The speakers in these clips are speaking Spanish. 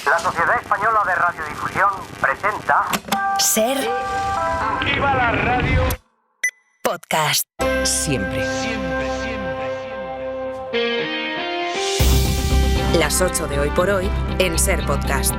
La Sociedad Española de Radiodifusión presenta... Ser. ¡Viva la radio! Podcast. Siempre. Las 8 de hoy por hoy en Ser Podcast.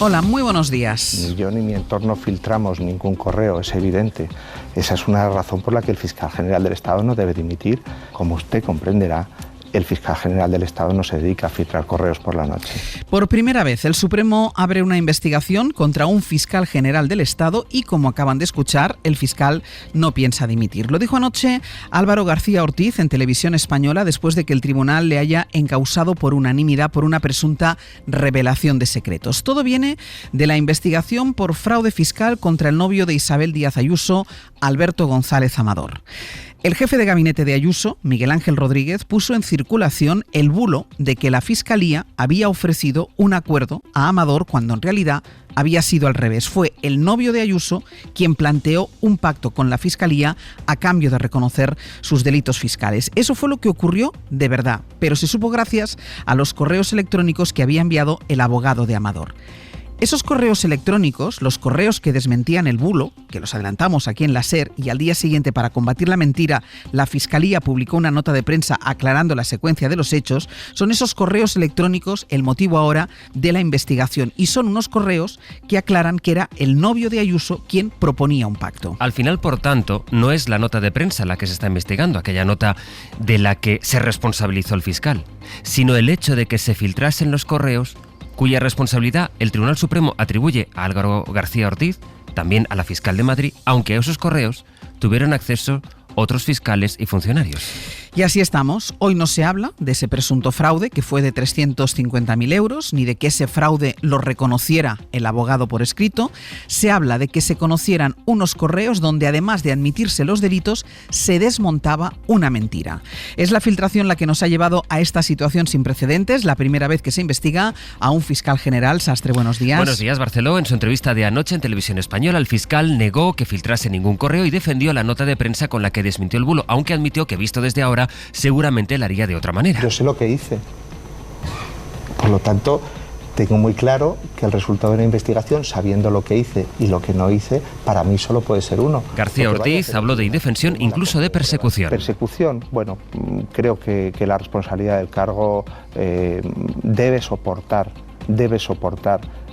Hola, muy buenos días. Ni yo ni mi entorno filtramos ningún correo, es evidente. Esa es una razón por la que el fiscal general del Estado no debe dimitir. Como usted comprenderá, el fiscal general del Estado no se dedica a filtrar correos por la noche. Por primera vez, el Supremo abre una investigación contra un fiscal general del Estado y, como acaban de escuchar, el fiscal no piensa dimitir. Lo dijo anoche Álvaro García Ortiz en Televisión Española después de que el tribunal le haya encausado por unanimidad por una presunta revelación de secretos. Todo viene de la investigación por fraude fiscal contra el novio de Isabel Díaz Ayuso, Alberto González Amador. El jefe de gabinete de Ayuso, Miguel Ángel Rodríguez, puso en circulación el bulo de que la Fiscalía había ofrecido un acuerdo a Amador cuando en realidad había sido al revés. Fue el novio de Ayuso quien planteó un pacto con la Fiscalía a cambio de reconocer sus delitos fiscales. Eso fue lo que ocurrió de verdad, pero se supo gracias a los correos electrónicos que había enviado el abogado de Amador. Esos correos electrónicos, los correos que desmentían el bulo, que los adelantamos aquí en la SER, y al día siguiente, para combatir la mentira, la Fiscalía publicó una nota de prensa aclarando la secuencia de los hechos, son esos correos electrónicos el motivo ahora de la investigación. Y son unos correos que aclaran que era el novio de Ayuso quien proponía un pacto. Al final, por tanto, no es la nota de prensa la que se está investigando, aquella nota de la que se responsabilizó el fiscal, sino el hecho de que se filtrasen los correos cuya responsabilidad el Tribunal Supremo atribuye a Álvaro García Ortiz, también a la fiscal de Madrid, aunque a esos correos tuvieron acceso otros fiscales y funcionarios. Y así estamos. Hoy no se habla de ese presunto fraude que fue de 350.000 euros, ni de que ese fraude lo reconociera el abogado por escrito. Se habla de que se conocieran unos correos donde, además de admitirse los delitos, se desmontaba una mentira. Es la filtración la que nos ha llevado a esta situación sin precedentes, la primera vez que se investiga a un fiscal general. Sastre, buenos días. Buenos días, Barceló. En su entrevista de anoche en Televisión Española, el fiscal negó que filtrase ningún correo y defendió la nota de prensa con la que desmintió el bulo, aunque admitió que, visto desde ahora, seguramente la haría de otra manera. Yo sé lo que hice. Por lo tanto, tengo muy claro que el resultado de la investigación, sabiendo lo que hice y lo que no hice, para mí solo puede ser uno. García Ortiz habló de indefensión, incluso de persecución. Persecución, bueno, creo que la responsabilidad del cargo debe soportar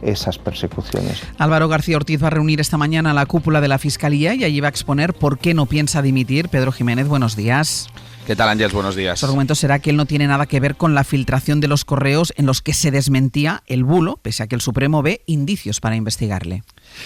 esas persecuciones. Álvaro García Ortiz va a reunir esta mañana a la cúpula de la Fiscalía y allí va a exponer por qué no piensa dimitir. Pedro Jiménez, buenos días. ¿Qué tal, Ángels? Buenos días. Su argumento será que él no tiene nada que ver con la filtración de los correos en los que se desmentía el bulo, pese a que el Supremo ve indicios para investigarle.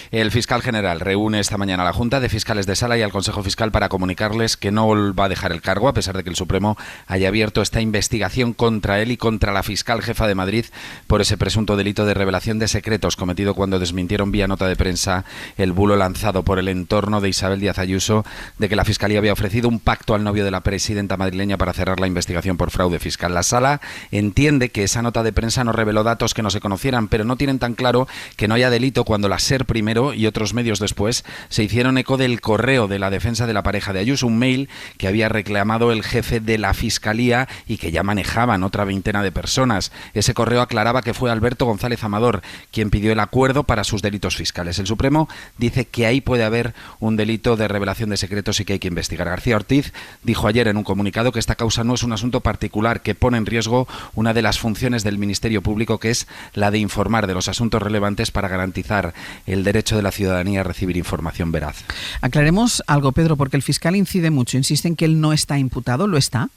El fiscal general reúne esta mañana a la Junta de Fiscales de Sala y al Consejo Fiscal para comunicarles que no va a dejar el cargo, a pesar de que el Supremo haya abierto esta investigación contra él y contra la fiscal jefa de Madrid por ese presunto delito de revelación de secretos cometido cuando desmintieron vía nota de prensa el bulo lanzado por el entorno de Isabel Díaz Ayuso de que la Fiscalía había ofrecido un pacto al novio de la presidenta madrileña para cerrar la investigación por fraude fiscal. La Sala entiende que esa nota de prensa no reveló datos que no se conocieran, pero no tienen tan claro que no haya delito cuando la SER primero y otros medios después se hicieron eco del correo de la defensa de la pareja de Ayuso, un mail que había reclamado el jefe de la Fiscalía y que ya manejaban otra veintena de personas. Ese correo aclaraba que fue Alberto González Amador quien pidió el acuerdo para sus delitos fiscales. El Supremo dice que ahí puede haber un delito de revelación de secretos y que hay que investigar. García Ortiz dijo ayer en un comunicado que esta causa no es un asunto particular que pone en riesgo una de las funciones del Ministerio Público, que es la de informar de los asuntos relevantes para garantizar el derecho de la ciudadanía a recibir información veraz. Aclaremos algo, Pedro, porque el fiscal incide mucho, insiste en que él no está imputado. ¿Lo está?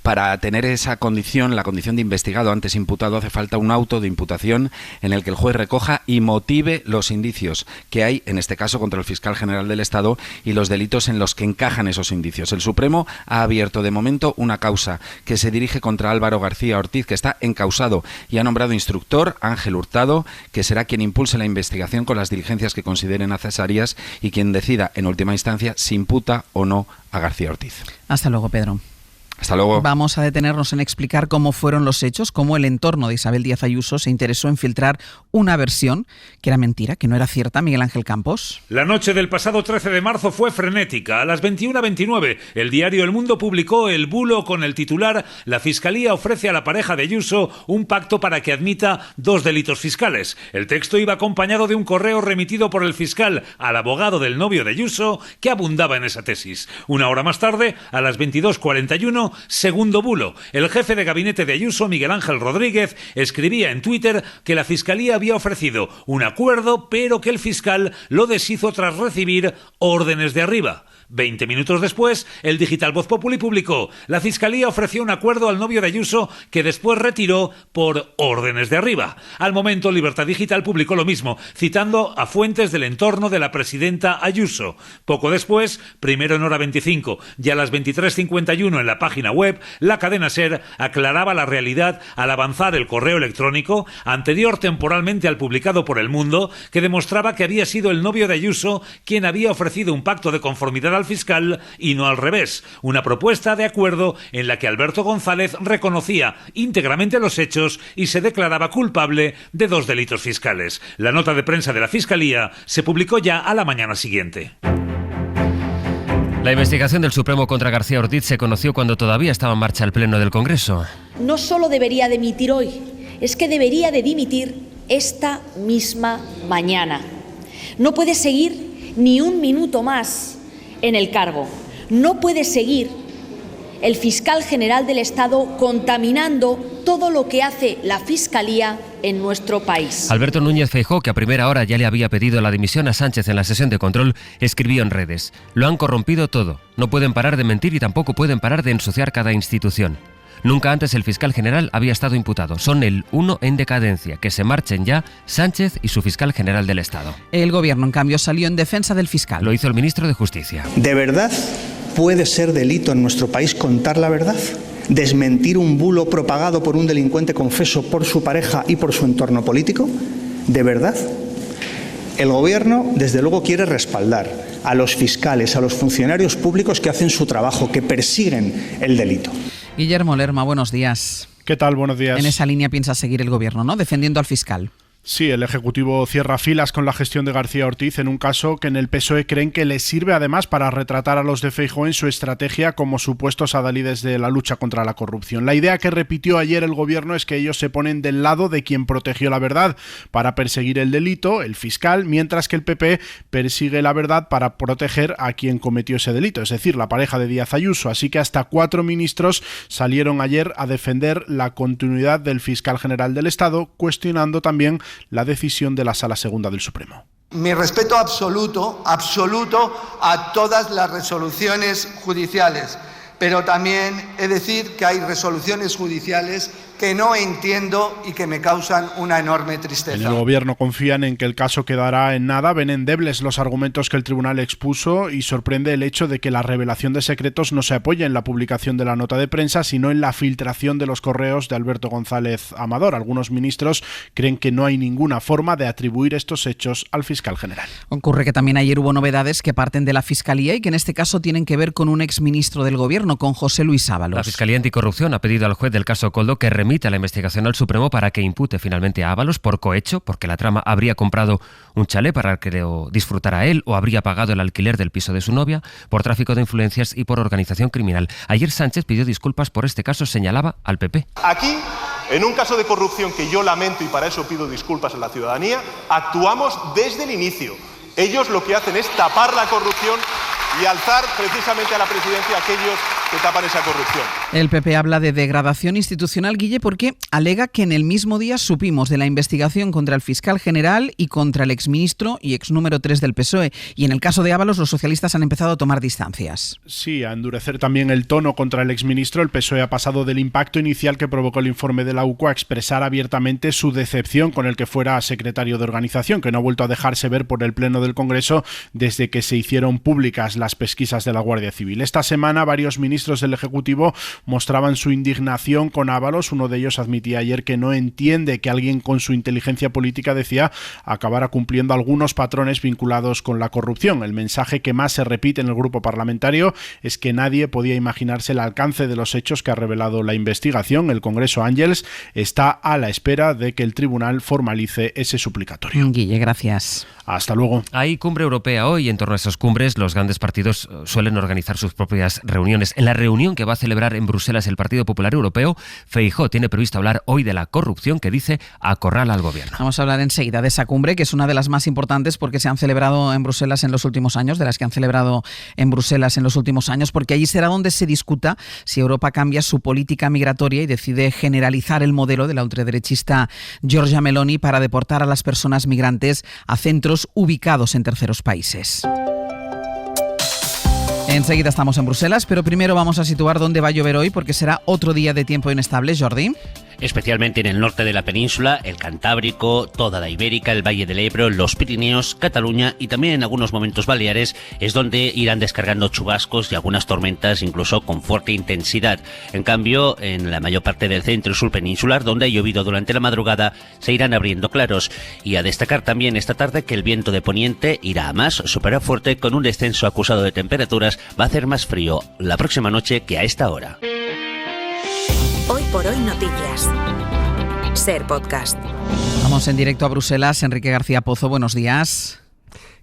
Para tener esa condición, la condición de investigado antes imputado, hace falta un auto de imputación en el que el juez recoja y motive los indicios que hay, en este caso contra el fiscal general del Estado, y los delitos en los que encajan esos indicios. El Supremo ha abierto de momento una causa que se dirige contra Álvaro García Ortiz, que está encausado, y ha nombrado instructor Ángel Hurtado, que será quien impulse la investigación con las diligencias que consideren necesarias y quien decida en última instancia si imputa o no a García Ortiz. Hasta luego, Pedro. Hasta luego. Vamos a detenernos en explicar cómo fueron los hechos, cómo el entorno de Isabel Díaz Ayuso se interesó en filtrar una versión que era mentira, que no era cierta. Miguel Ángel Campos. La noche del pasado 13 de marzo fue frenética. A las 21:29, el diario El Mundo publicó el bulo con el titular: La Fiscalía ofrece a la pareja de Ayuso un pacto para que admita 2 delitos fiscales. El texto iba acompañado de un correo remitido por el fiscal al abogado del novio de Ayuso, que abundaba en esa tesis. Una hora más tarde, a las 22:41, segundo bulo. El jefe de gabinete de Ayuso, Miguel Ángel Rodríguez, escribía en Twitter que la Fiscalía había ofrecido un acuerdo, pero que el fiscal lo deshizo tras recibir órdenes de arriba. 20 minutos después, el digital Voz Populi publicó: la Fiscalía ofreció un acuerdo al novio de Ayuso, que después retiró por órdenes de arriba. Al momento, Libertad Digital publicó lo mismo, citando a fuentes del entorno de la presidenta Ayuso. Poco después, primero en hora 25 y a las 23:51 en la página web, la cadena SER aclaraba la realidad al avanzar el correo electrónico, anterior temporalmente al publicado por El Mundo, que demostraba que había sido el novio de Ayuso quien había ofrecido un pacto de conformidad al fiscal y no al revés, una propuesta de acuerdo en la que Alberto González reconocía íntegramente los hechos y se declaraba culpable de 2 delitos fiscales. La nota de prensa de la Fiscalía se publicó ya a la mañana siguiente. La investigación del Supremo contra García Ortiz se conoció cuando todavía estaba en marcha el Pleno del Congreso. No solo debería dimitir hoy, es que debería de dimitir esta misma mañana. No puede seguir ni un minuto más en el cargo. No puede seguir el fiscal general del Estado contaminando todo lo que hace la Fiscalía en nuestro país. Alberto Núñez Feijóo, que a primera hora ya le había pedido la dimisión a Sánchez en la sesión de control, escribió en redes: lo han corrompido todo, no pueden parar de mentir y tampoco pueden parar de ensuciar cada institución. Nunca antes el fiscal general había estado imputado. Son el uno en decadencia. Que se marchen ya Sánchez y su fiscal general del Estado. El gobierno, en cambio, salió en defensa del fiscal. Lo hizo el ministro de Justicia. ¿De verdad puede ser delito en nuestro país contar la verdad? ¿Desmentir un bulo propagado por un delincuente confeso por su pareja y por su entorno político? ¿De verdad? El gobierno, desde luego, quiere respaldar a los fiscales, a los funcionarios públicos que hacen su trabajo, que persiguen el delito. Guillermo Lerma, buenos días. ¿Qué tal? Buenos días. En esa línea piensa seguir el gobierno, ¿no? Defendiendo al fiscal. Sí, el Ejecutivo cierra filas con la gestión de García Ortiz en un caso que en el PSOE creen que les sirve además para retratar a los de Feijóo en su estrategia como supuestos adalides de la lucha contra la corrupción. La idea que repitió ayer el gobierno es que ellos se ponen del lado de quien protegió la verdad para perseguir el delito, el fiscal, mientras que el PP persigue la verdad para proteger a quien cometió ese delito, es decir, la pareja de Díaz Ayuso. Así que hasta 4 ministros salieron ayer a defender la continuidad del fiscal general del Estado, cuestionando también la decisión de la Sala Segunda del Supremo. Mi respeto absoluto a todas las resoluciones judiciales, pero también he de decir que hay resoluciones judiciales que no entiendo y que me causan una enorme tristeza. En el gobierno confían en que el caso quedará en nada, ven endebles los argumentos que el tribunal expuso y sorprende el hecho de que la revelación de secretos no se apoya en la publicación de la nota de prensa, sino en la filtración de los correos de Alberto González Amador. Algunos ministros creen que no hay ninguna forma de atribuir estos hechos al fiscal general. Ocurre que también ayer hubo novedades que parten de la Fiscalía y que en este caso tienen que ver con un exministro del gobierno, con José Luis Ábalos. La Fiscalía Anticorrupción ha pedido al juez del caso Koldo que remita la investigación al Supremo para que impute finalmente a Ábalos por cohecho, porque la trama habría comprado un chalet para que lo disfrutara él o habría pagado el alquiler del piso de su novia, por tráfico de influencias y por organización criminal. Ayer Sánchez pidió disculpas por este caso, señalaba al PP. Aquí, en un caso de corrupción que yo lamento y para eso pido disculpas a la ciudadanía, actuamos desde el inicio. Ellos lo que hacen es tapar la corrupción y alzar precisamente a la presidencia a aquellos que tapan esa corrupción. El PP habla de degradación institucional, Guille, porque alega que en el mismo día supimos de la investigación contra el fiscal general y contra el exministro y ex número 3 del PSOE. Y en el caso de Ábalos, los socialistas han empezado a tomar distancias. Sí, a endurecer también el tono contra el exministro. El PSOE ha pasado del impacto inicial que provocó el informe de la UCO a expresar abiertamente su decepción con el que fuera secretario de organización, que no ha vuelto a dejarse ver por el Pleno del Congreso desde que se hicieron públicas las pesquisas de la Guardia Civil. Esta semana varios ministros del Ejecutivo mostraban su indignación con Ábalos. Uno de ellos admitía ayer que no entiende que alguien con su inteligencia política, decía, acabara cumpliendo algunos patrones vinculados con la corrupción. El mensaje que más se repite en el grupo parlamentario es que nadie podía imaginarse el alcance de los hechos que ha revelado la investigación. El Congreso Ángels está a la espera de que el tribunal formalice ese suplicatorio. Guille, gracias. Hasta luego. Hay cumbre europea hoy. En torno a esas cumbres, los grandes partidos suelen organizar sus propias reuniones. En la reunión que va a celebrar en Bruselas el Partido Popular Europeo, Feijóo tiene previsto hablar hoy de la corrupción que dice acorrala al gobierno. Vamos a hablar enseguida de esa cumbre, que es una de las más importantes porque se han celebrado en Bruselas en los últimos años, de las que han celebrado en Bruselas en los últimos años, porque allí será donde se discuta si Europa cambia su política migratoria y decide generalizar el modelo de la ultraderechista Giorgia Meloni para deportar a las personas migrantes a centros ubicados en terceros países. Enseguida estamos en Bruselas, pero primero vamos a situar dónde va a llover hoy, porque será otro día de tiempo inestable, Jordi. Especialmente en el norte de la península, el Cantábrico, toda la Ibérica, el Valle del Ebro, los Pirineos, Cataluña y también en algunos momentos Baleares es donde irán descargando chubascos y algunas tormentas incluso con fuerte intensidad. En cambio, en la mayor parte del centro y sur peninsular, donde ha llovido durante la madrugada, se irán abriendo claros. Y a destacar también esta tarde que el viento de poniente irá a más, supera fuerte con un descenso acusado de temperaturas. Va a hacer más frío la próxima noche que a esta hora. Hoy por hoy noticias. Ser Podcast. Vamos en directo a Bruselas. Enrique García Pozo, buenos días.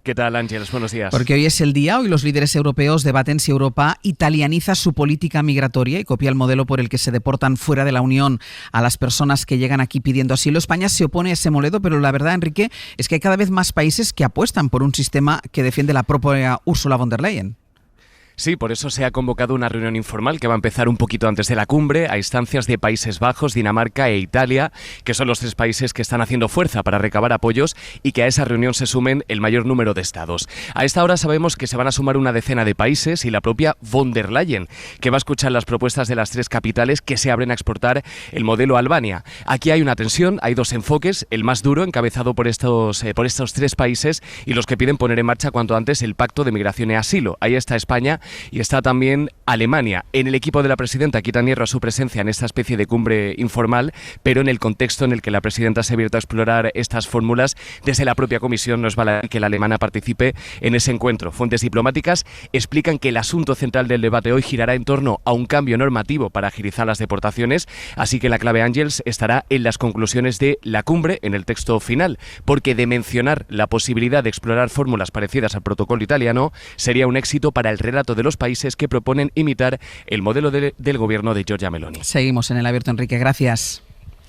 ¿Qué tal, Ángeles? Buenos días. Porque hoy es el día, hoy los líderes europeos debaten si Europa italianiza su política migratoria y copia el modelo por el que se deportan fuera de la Unión a las personas que llegan aquí pidiendo asilo. España se opone a ese modelo, pero la verdad, Enrique, es que hay cada vez más países que apuestan por un sistema que defiende la propia Ursula von der Leyen. Sí, por eso se ha convocado una reunión informal que va a empezar un poquito antes de la cumbre, a instancias de Países Bajos, Dinamarca e Italia, que son los tres países que están haciendo fuerza para recabar apoyos y que a esa reunión se sumen el mayor número de estados. A esta hora sabemos que se van a sumar una decena de países y la propia von der Leyen, que va a escuchar las propuestas de las tres capitales que se abren a exportar el modelo Albania. Aquí hay una tensión, hay dos enfoques, el más duro, encabezado por estos tres países, y los que piden poner en marcha cuanto antes el Pacto de Migración y Asilo. Ahí está España y está también Alemania. En el equipo de la presidenta quitan hierro a su presencia en esta especie de cumbre informal, pero en el contexto en el que la presidenta se ha abierto a explorar estas fórmulas, desde la propia comisión no es baladí que la alemana participe en ese encuentro. Fuentes diplomáticas explican que el asunto central del debate hoy girará en torno a un cambio normativo para agilizar las deportaciones, así que la clave, Ángels, estará en las conclusiones de la cumbre, en el texto final, porque de mencionar la posibilidad de explorar fórmulas parecidas al protocolo italiano sería un éxito para el relato de los países que proponen imitar el modelo del gobierno de Giorgia Meloni. Seguimos en el abierto, Enrique. Gracias.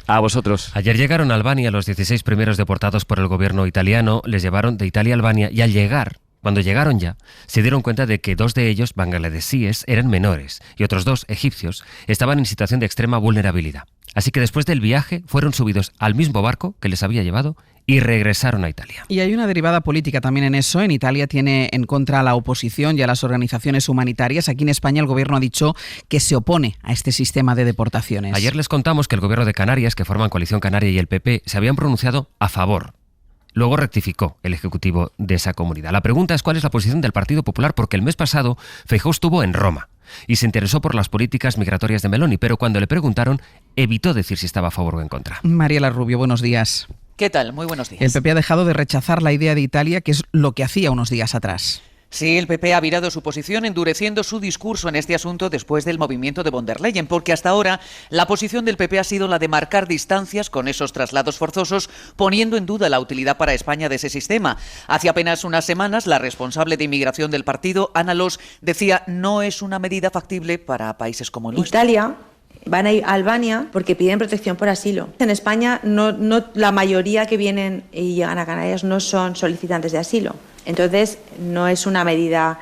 A vosotros. Ayer llegaron a Albania los 16 primeros deportados por el gobierno italiano. Les llevaron de Italia a Albania y al llegar, cuando llegaron ya, se dieron cuenta de que 2 de ellos, bangladesíes, eran menores y otros 2, egipcios, estaban en situación de extrema vulnerabilidad. Así que después del viaje fueron subidos al mismo barco que les había llevado y regresaron a Italia. Y hay una derivada política también en eso. En Italia tiene en contra a la oposición y a las organizaciones humanitarias. Aquí en España el gobierno ha dicho que se opone a este sistema de deportaciones. Ayer les contamos que el gobierno de Canarias, que forman Coalición Canaria, y el PP se habían pronunciado a favor. Luego rectificó el ejecutivo de esa comunidad. La pregunta es cuál es la posición del Partido Popular, porque el mes pasado Feijóo estuvo en Roma y se interesó por las políticas migratorias de Meloni, pero cuando le preguntaron evitó decir si estaba a favor o en contra. Mariela Rubio, buenos días. ¿Qué tal? Muy buenos días. El PP ha dejado de rechazar la idea de Italia, que es lo que hacía unos días atrás. Sí, el PP ha virado su posición, endureciendo su discurso en este asunto después del movimiento de von der Leyen, porque hasta ahora la posición del PP ha sido la de marcar distancias con esos traslados forzosos, poniendo en duda la utilidad para España de ese sistema. Hace apenas unas semanas, la responsable de inmigración del partido, Ana Los, decía no es una medida factible para países como el nuestro. Italia van a ir a Albania porque piden protección por asilo. En España la mayoría que vienen y llegan a Canarias no son solicitantes de asilo. Entonces, no es una medida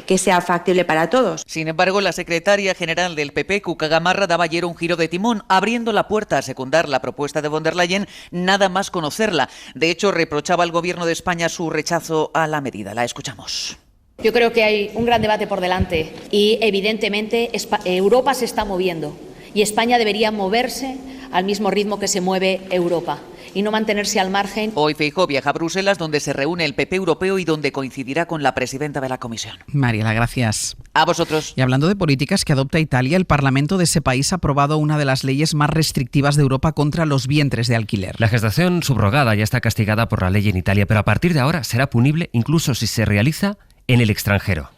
que sea factible para todos. Sin embargo, la secretaria general del PP, Cuca Gamarra, daba ayer un giro de timón, abriendo la puerta a secundar la propuesta de von der Leyen, nada más conocerla. De hecho, reprochaba al gobierno de España su rechazo a la medida. La escuchamos. Yo creo que hay un gran debate por delante y, evidentemente, Europa se está moviendo. Y España debería moverse al mismo ritmo que se mueve Europa y no mantenerse al margen. Hoy Feijóo viaja a Bruselas, donde se reúne el PP europeo y donde coincidirá con la presidenta de la Comisión. Mariela, gracias. A vosotros. Y hablando de políticas que adopta Italia, el Parlamento de ese país ha aprobado una de las leyes más restrictivas de Europa contra los vientres de alquiler. La gestación subrogada ya está castigada por la ley en Italia, pero a partir de ahora será punible incluso si se realiza en el extranjero.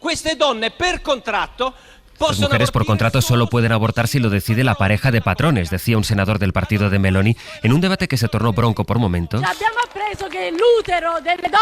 Las mujeres por contrato solo pueden abortar si lo decide la pareja de patrones, decía un senador del partido de Meloni, en un debate que se tornó bronco por momentos.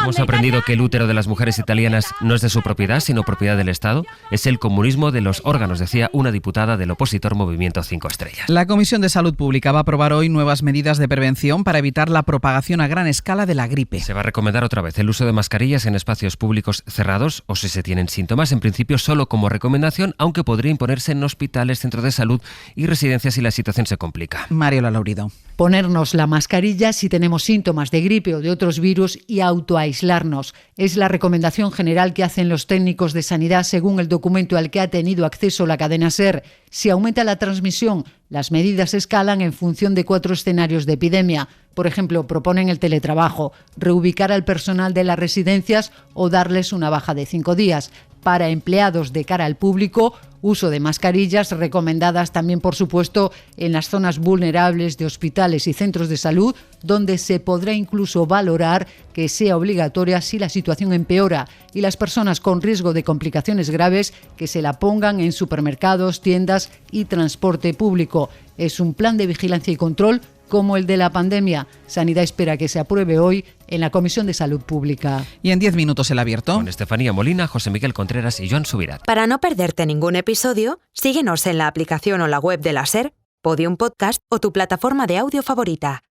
Hemos aprendido que el útero de las mujeres italianas no es de su propiedad, sino propiedad del Estado. Es el comunismo de los órganos, decía una diputada del opositor Movimiento 5 Estrellas. La Comisión de Salud Pública va a aprobar hoy nuevas medidas de prevención para evitar la propagación a gran escala de la gripe. Se va a recomendar otra vez el uso de mascarillas en espacios públicos cerrados o si se tienen síntomas, en principio solo como recomendación, aunque podría imponerse en hospitales, centros de salud y residencias si la situación se complica. Mariela Laurido. Ponernos la mascarilla si tenemos síntomas de gripe o de otros virus y autoaislarnos. Es la recomendación general que hacen los técnicos de sanidad según el documento al que ha tenido acceso la cadena SER. Si aumenta la transmisión, las medidas escalan en función de 4 escenarios de epidemia. Por ejemplo, proponen el teletrabajo, reubicar al personal de las residencias o darles una baja de 5 días. Para empleados de cara al público, uso de mascarillas recomendadas también, por supuesto, en las zonas vulnerables de hospitales y centros de salud, donde se podrá incluso valorar que sea obligatoria si la situación empeora, y las personas con riesgo de complicaciones graves que se la pongan en supermercados, tiendas y transporte público. Es un plan de vigilancia y control como el de la pandemia. Sanidad espera que se apruebe hoy en la Comisión de Salud Pública. Y en 10 minutos el abierto. Con Estefanía Molina, José Miguel Contreras y Joan Subirat. Para no perderte ningún episodio, síguenos en la aplicación o la web de la SER, Podium Podcast o tu plataforma de audio favorita.